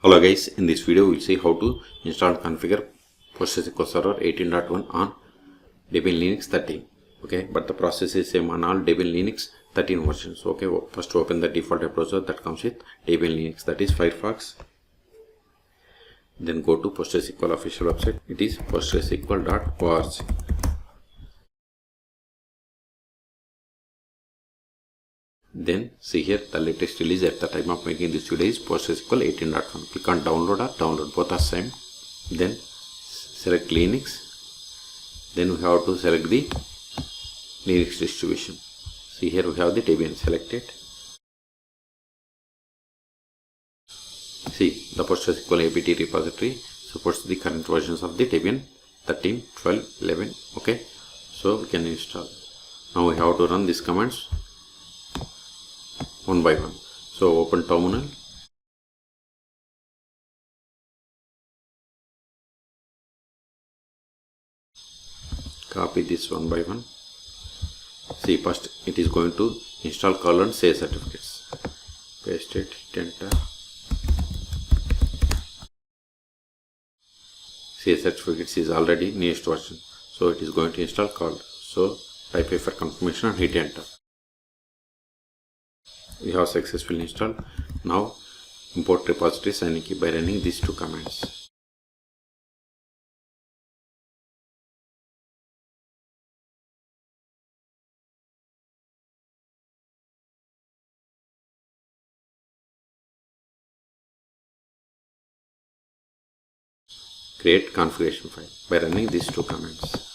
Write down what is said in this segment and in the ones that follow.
Hello guys, in this video we will see how to install and configure PostgreSQL Server 18.1 on Debian Linux 13. Okay, but the process is same on all Debian Linux 13 versions. Okay, first open the default web browser that comes with Debian Linux, that is Firefox. Then go to PostgreSQL official website. It is postgresql.org. Then see here the latest release at the time of making this video is PostgreSQL 18.1. Click on download or download, both are same. Then select Linux. Then we have to select the Linux distribution. See here we have the Debian selected. See the PostgreSQL apt repository supports the current versions of the Debian 13, 12, 11. Okay, so we can install. Now we have to run these commands one by one. So open terminal. Copy this one by one. See, first it is going to install curl and save certificates. Paste it, hit enter. Save certificates is already newest version, so it is going to install curl. So type A for confirmation and hit enter. We have successfully installed. Now import repository signing key by running these two commands. Create configuration file by running these two commands.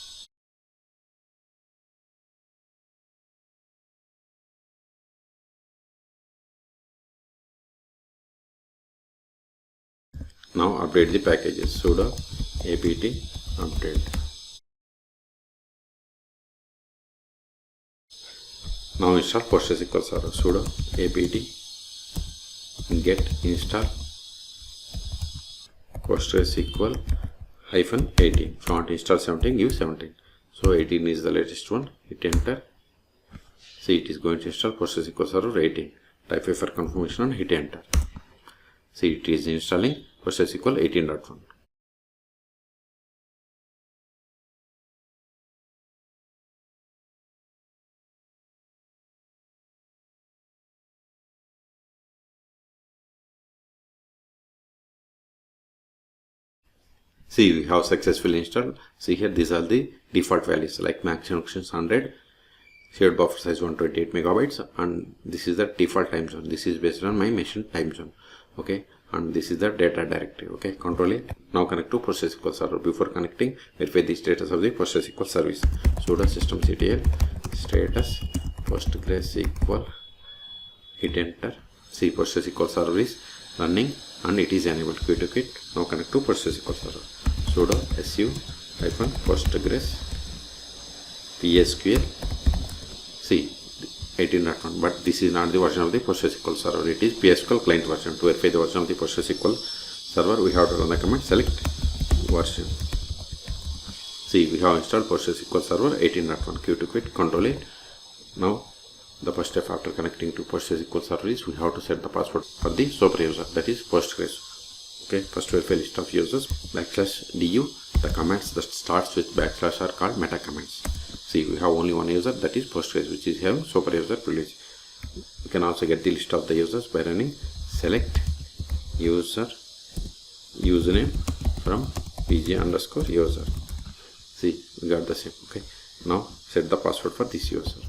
Now update the packages. Sudo apt update. Now install PostgreSQL Server. Sudo apt get install PostgreSQL -18. If you want to install 17, give 17. So 18 is the latest one. Hit enter. See, it is going to install PostgreSQL Server 18. Type A for confirmation and hit enter. See, it is installing PostgreSQL 18.1. See, we have successfully installed. See here, these are the default values like max instructions 100, shared buffer size 128 megabytes, and this is the default time zone. This is based on my machine time zone. Okay, and this is the data directory. Okay, control A. Now connect to PostgreSQL Server. Before connecting, verify the status of the PostgreSQL service. Sudo systemctl status PostgreSQL. Hit enter. See, PostgreSQL Server is running and it is enabled. Quit. Now connect to PostgreSQL Server. Sudo su-postgres PSQL. See, 18.1, but this is not the version of the PostgreSQL Server. It is PSQL client version. To verify the version of the PostgreSQL Server, we have to run the command select version. See, we have installed PostgreSQL Server 18.1. Quit. Control A. Now the first step after connecting to PostgreSQL Server is we have to set the password for the super user, that is Postgres. Okay, first verify list of users /du. The commands that starts with / are called meta commands. See, we have only one user, that is Postgres, which is having super user privilege. You can also get the list of the users by running select user username from pg_user. See, we got the same. Okay, now set the password for this user.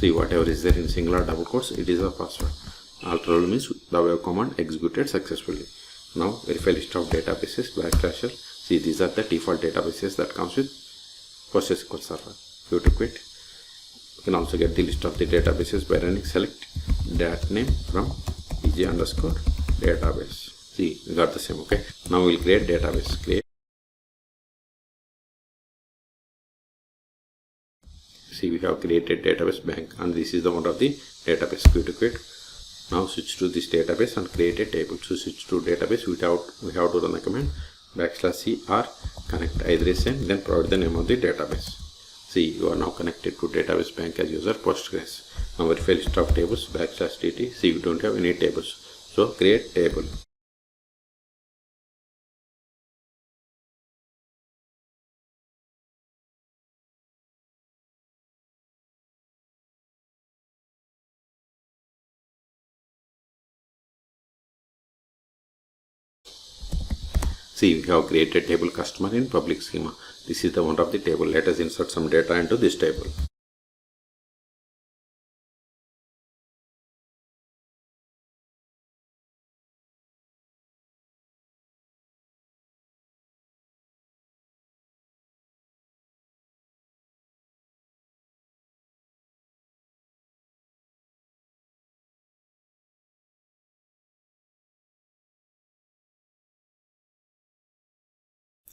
See, whatever is there in single or double quotes, it is a password. Alter role means the web command executed successfully. Now verify list of databases /l. See, these are the default databases that comes with PostgreSQL Server. Quit. You can also get the list of the databases by running select dat name from pg_database. See, we got the same. Okay, now we'll create database. See, we have created database bank and this is the one of the database. Quit. Now switch to this database and create a table. To switch to database, we have to run the command /cr connect either same, then provide the name of the database. See, you are now connected to database bank as user Postgres. Now verify list of tables /dt. See, we don't have any tables. So create table. See, we have created table customer in public schema. This is the one of the table. Let us insert some data into this table.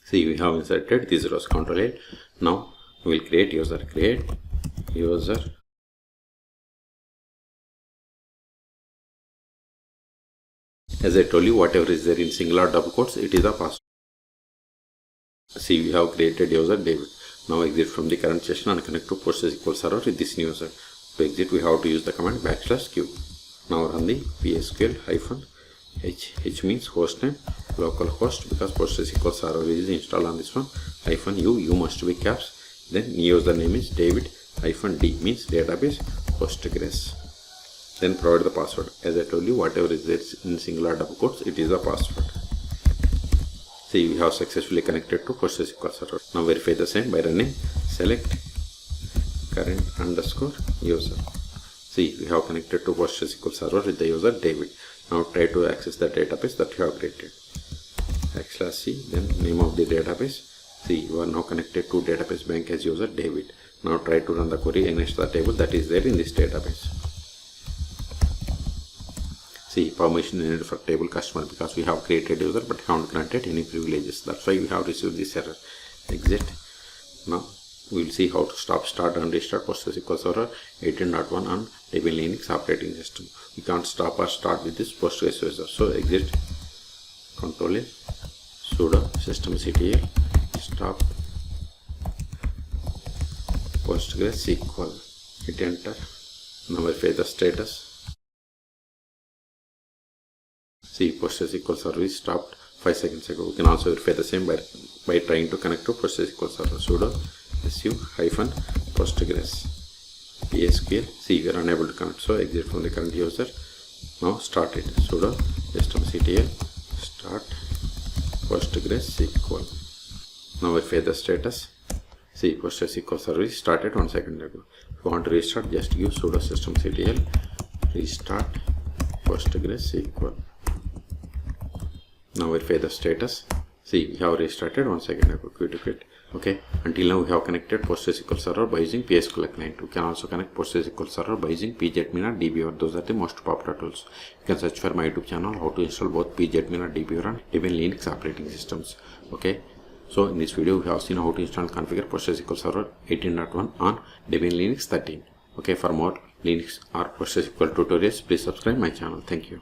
See, we have inserted these rows. Control A. Now we will create user. Create user. As I told you, whatever is there in single or double quotes, it is a password. See, we have created user David. Now exit from the current session and connect to PostgreSQL server with this new user. To exit, we have to use the command /q. Now run the PSQL-h means hostname, localhost, because PostgreSQL server is installed on this one. -u must be caps. Then username is David-d means database Postgres. Then provide the password. As I told you, whatever is there in single or double quotes, it is a password. See, we have successfully connected to PostgreSQL server. Now verify the same by running select current _ user. See, we have connected to PostgreSQL server with the user David. Now try to access the database that you have created. /c, then name of the database. See, you are now connected to database bank as user David. Now try to run the query against the table that is there in this database. See, permission needed for table customer because we have created user but haven't granted any privileges. That's why we have received this error. Exit. Now we will see how to stop, start and restart PostgreSQL Server 18.1 on Debian Linux operating system. We can't stop or start with this Postgres user. So exit. Control A. Sudo systemctl stop PostgreSQL. Hit enter. Now verify the status. See, PostgreSQL server stopped 5 seconds ago. We can also verify the same by trying to connect to PostgreSQL server. Sudo su-postgres PSQL. See, we are unable to connect. So exit from the current user. Now start it. Sudo systemctl start PostgreSQL. Now verify the status. See, PostgreSQL server started 1 second ago. If you want to restart, just use sudo systemctl restart PostgreSQL. Now verify the status. See, we have restarted 1 second ago. Quit. Okay. Until now we have connected PostgreSQL server by using PSQL client. We can also connect PostgreSQL server by using pgadmin or dbeaver. Those are the most popular tools. You can search for my YouTube channel how to install both pgadmin or dbeaver on Debian Linux operating systems. Okay. So in this video we have seen how to install and configure PostgreSQL server 18.1 on Debian Linux 13. Okay. For more Linux or PostgreSQL tutorials, please subscribe my channel. Thank you.